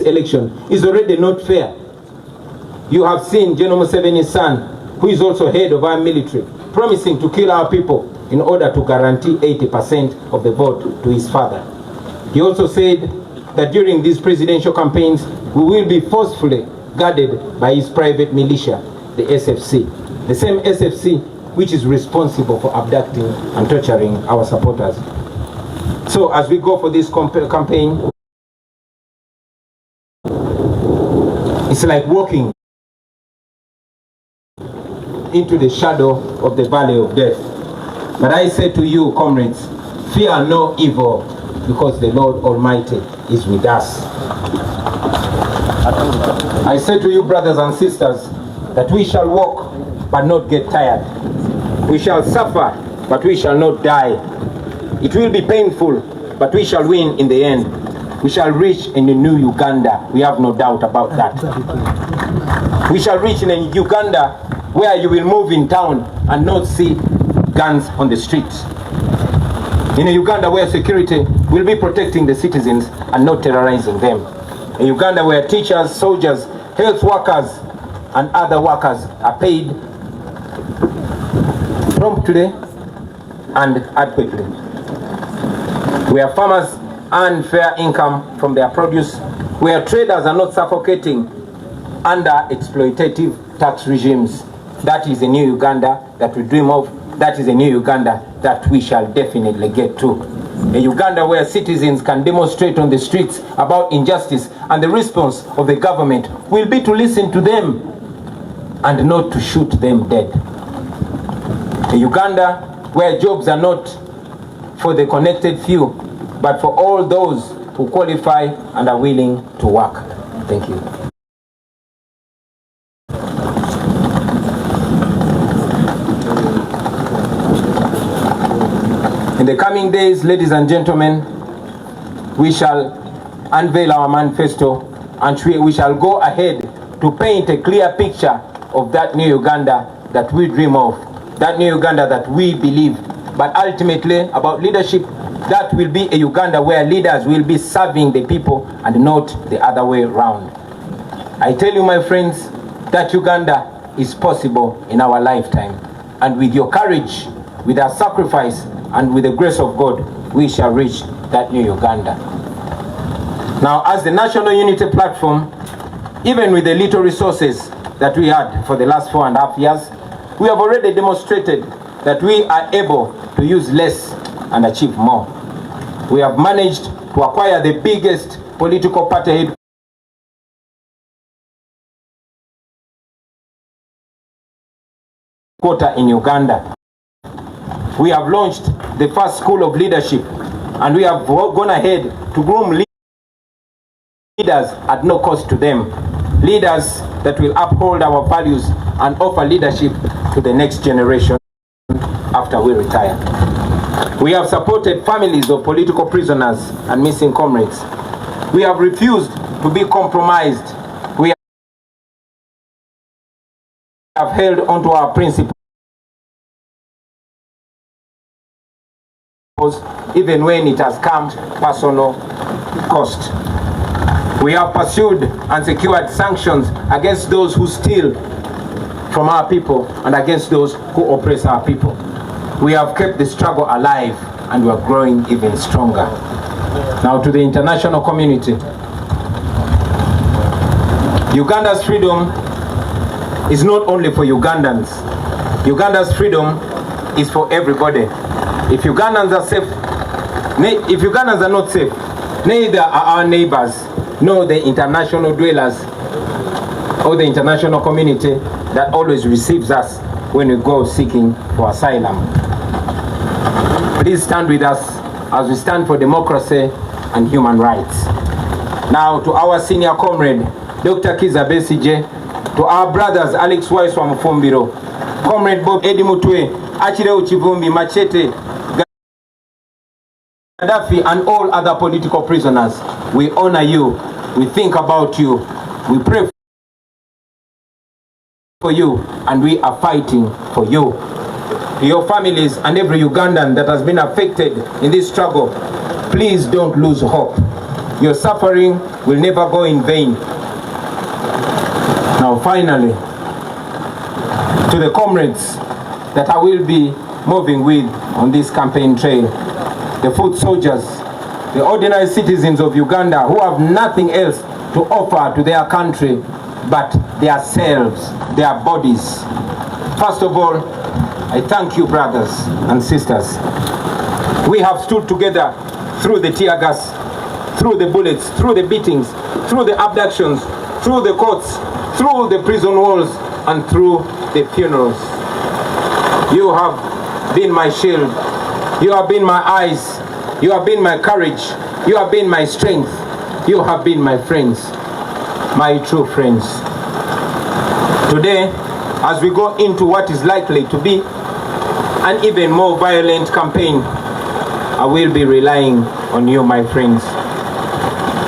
election is already not fair. You have seen General Museveni's son, who is also head of our military, promising to kill our people in order to guarantee 80% of the vote to his father. He also said that during these presidential campaigns, we will be forcefully guarded by his private militia, the SFC. The same SFC which is responsible for abducting and torturing our supporters. So as we go for this campaign, it's like walking into the shadow of the valley of death. But I say to you, comrades, fear no evil, because the Lord Almighty is with us. I say to you, brothers and sisters, that we shall walk but not get tired. We shall suffer, but we shall not die. It will be painful, but we shall win in the end. We shall reach in a new Uganda. We have no doubt about that. We shall reach in a Uganda where you will move in town and not see guns on the streets. In a Uganda where security will be protecting the citizens and not terrorizing them. A Uganda where teachers, soldiers, health workers, and other workers are paid promptly and adequately. Where farmers earn fair income from their produce, where traders are not suffocating under exploitative tax regimes. That is a new Uganda that we dream of. That is a new Uganda that we shall definitely get to. A Uganda where citizens can demonstrate on the streets about injustice, and the response of the government will be to listen to them and not to shoot them dead. A Uganda where jobs are not for the connected few, but for all those who qualify and are willing to work. Thank you. In the coming days, ladies and gentlemen, we shall unveil our manifesto, and we shall go ahead to paint a clear picture of that new Uganda that we dream of, that new Uganda that we believe. But ultimately, about leadership, that will be a Uganda where leaders will be serving the people and not the other way around. I tell you, my friends, that Uganda is possible in our lifetime. And with your courage, with our sacrifice, and with the grace of God, we shall reach that new Uganda. Now, as the National Unity Platform, even with the little resources that we had for the last 4.5 years, we have already demonstrated that we are able to use less and achieve more. We have managed to acquire the biggest political party headquarters in Uganda. We have launched the first school of leadership, and we have gone ahead to groom leaders at no cost to them. Leaders that will uphold our values and offer leadership to the next generation after we retire. We have supported families of political prisoners and missing comrades. We have refused to be compromised. We have held onto our principles, even when it has come personal cost. We have pursued and secured sanctions against those who steal from our people and against those who oppress our people. We have kept the struggle alive, and we are growing even stronger. Now, to the international community, Uganda's freedom is not only for Ugandans. Uganda's freedom is for everybody. If Ugandans are safe, if Ugandans are not safe, neither are our neighbors, nor the international dwellers or the international community that always receives us when we go seeking for asylum. Please stand with us as we stand for democracy and human rights. Now, to our senior comrade, Dr. Kiza Besije, to our brothers Alex Waiswa Mufumbiro, Comrade Bob Edi Mutwe, Achireu Chivumbi, Machete, Gaddafi, and all other political prisoners, we honor you, we think about you, we pray for you, and we are fighting for you. To your families and every Ugandan that has been affected in this struggle, please don't lose hope. Your suffering will never go in vain. Now finally, to the comrades that I will be moving with on this campaign trail, the foot soldiers, the ordinary citizens of Uganda who have nothing else to offer to their country but their selves, their bodies. First of all, I thank you, brothers and sisters. We have stood together through the tear gas, through the bullets, through the beatings, through the abductions, through the courts, through the prison walls, and through the funerals. You have been my shield. You have been my eyes. You have been my courage. You have been my strength. You have been my friends, my true friends. Today, as we go into what is likely to be an even more violent campaign, I will be relying on you, my friends.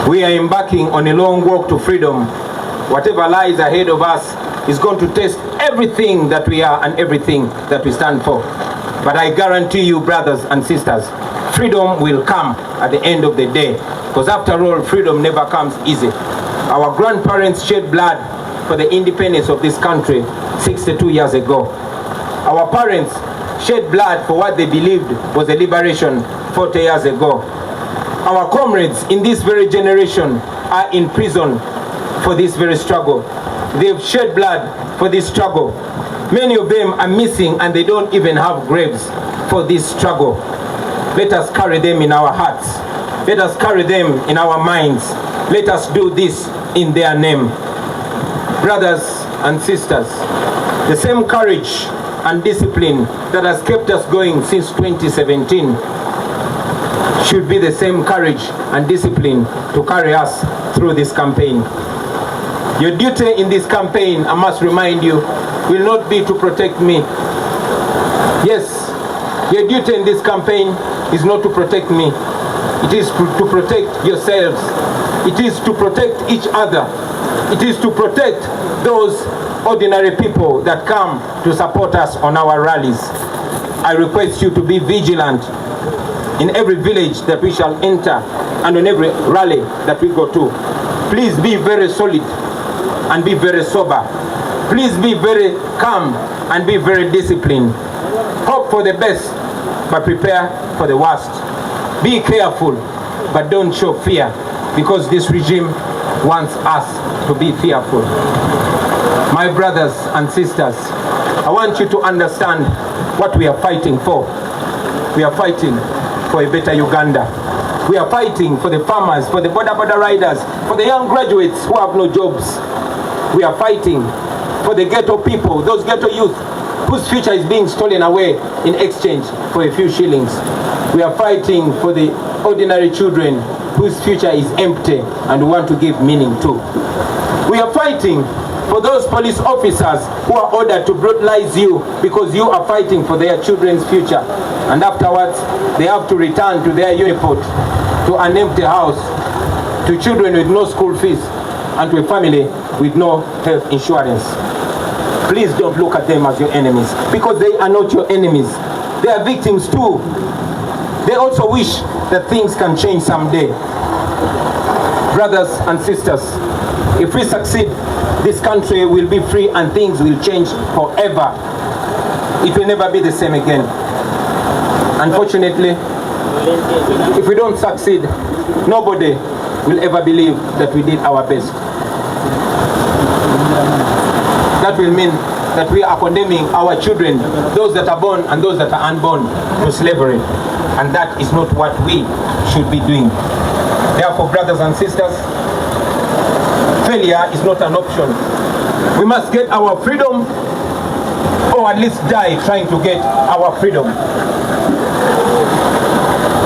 We are embarking on a long walk to freedom. Whatever lies ahead of us is going to test everything that we are and everything that we stand for. But I guarantee you, brothers and sisters, freedom will come at the end of the day. Because after all, freedom never comes easy. Our grandparents shed blood for the independence of this country 62 years ago. Our parents shed blood for what they believed was a liberation 40 years ago. Our comrades in this very generation are in prison for this very struggle. They've shed blood for this struggle. Many of them are missing and they don't even have graves for this struggle. Let us carry them in our hearts. Let us carry them in our minds. Let us do this in their name. Brothers and sisters, the same courage and discipline that has kept us going since 2017 should be the same courage and discipline to carry us through this campaign. Your duty in this campaign, I must remind you, will not be to protect me. Yes, your duty in this campaign is not to protect me. It is to protect yourselves. It is to protect each other. It is to protect those ordinary people that come to support us on our rallies. I request you to be vigilant in every village that we shall enter and on every rally that we go to. Please be very solid and be very sober. Please be very calm and be very disciplined. Hope for the best, but prepare for the worst. Be careful, but don't show fear, because this regime wants us to be fearful. My brothers and sisters, I want you to understand what we are fighting for. We are fighting for a better Uganda. We are fighting for the farmers, for the border riders, for the young graduates who have no jobs. We are fighting for the ghetto people, those ghetto youth whose future is being stolen away in exchange for a few shillings. We are fighting for the ordinary children whose future is empty and we want to give meaning to. We are fighting for those police officers who are ordered to brutalize you because you are fighting for their children's future, and afterwards they have to return to their uniport, to an empty house, to children with no school fees, and to a family with no health insurance. Please don't look at them as your enemies, because they are not your enemies. They are victims too. They also wish that things can change someday. Brothers and sisters, if we succeed, this country will be free and things will change forever. It will never be the same again. Unfortunately, if we don't succeed, nobody will ever believe that we did our best. That will mean that we are condemning our children, those that are born and those that are unborn, to slavery. And that is not what we should be doing. Therefore, brothers and sisters, failure is not an option. We must get our freedom, or at least die trying to get our freedom.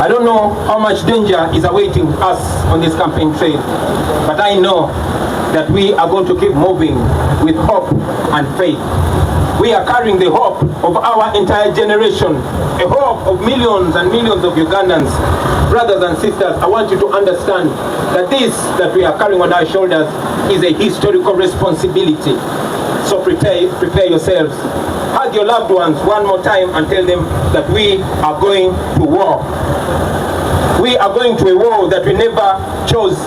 I don't know how much danger is awaiting us on this campaign trail, but I know that we are going to keep moving with hope and faith. We are carrying the hope of our entire generation, a hope of millions and millions of Ugandans. Brothers and sisters, I want you to understand that this that we are carrying on our shoulders is a historical responsibility. So prepare yourselves. Hug your loved ones one more time and tell them that we are going to war. we are going to a war that we never chose,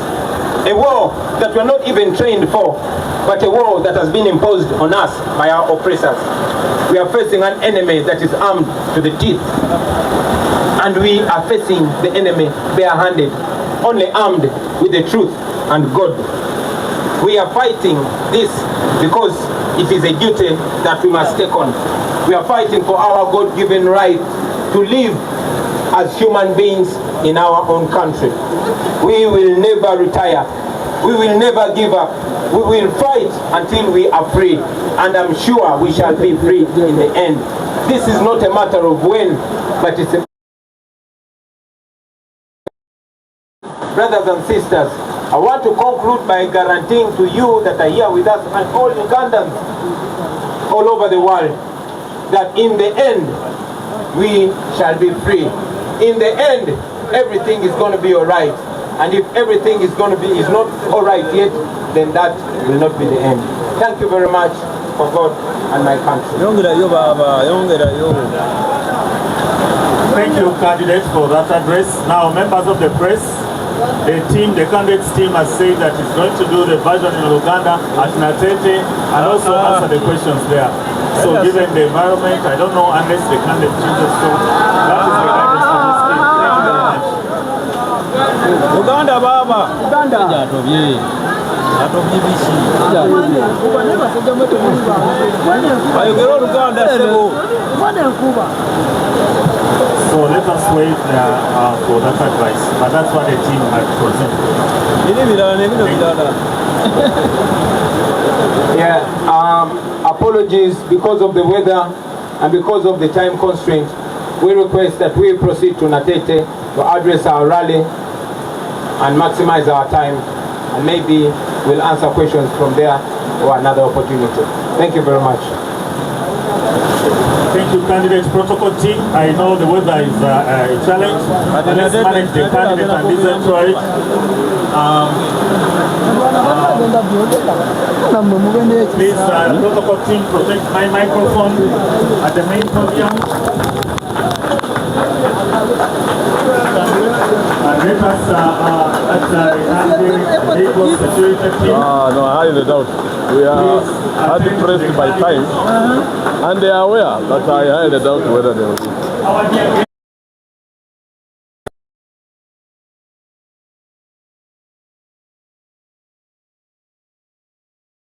a war that we're not even trained for, but a war that has been imposed on us by our oppressors. We are facing an enemy that is armed to the teeth, and we are facing the enemy bare-handed, only armed with the truth and God. We are fighting this because it is a duty that we must take on. We are fighting for our God-given right to live as human beings in our own country. We will never retire. We will never give up. We will fight until we are free, and I'm sure we shall be free in the end. This is not a matter of when, but it's a... Brothers and sisters, I want to conclude by guaranteeing to you that are here with us and all Ugandans all over the world that in the end we shall be free. In the end, everything is going to be all right. And if everything is not all right yet, then that will not be the end. Thank you very much for God and my country. Thank you, candidates, for that address. Now, members of the press, the candidates team has said that it's going to do the version in Uganda at Natete and also answer the questions there. So given the environment, I don't know unless the candidate chooses, so that is the guidance for this team. Thank you very much. Uganda baba. Uganda. So let us wait for that advice, but that's what the team had presented. Yeah, apologies because of the weather and because of the time constraint. We request that we proceed to Natete to address our rally and maximize our time, and maybe we'll answer questions from there or another opportunity. Thank you very much. Thank you, candidates. Protocol team, I know the weather is a challenge, but let's manage the candidate and listen to it. Please, protocol team, protect my microphone at the main podium. Let us no, I highly doubt. We are hard pressed by time, and they are aware that I highly doubt whether they will.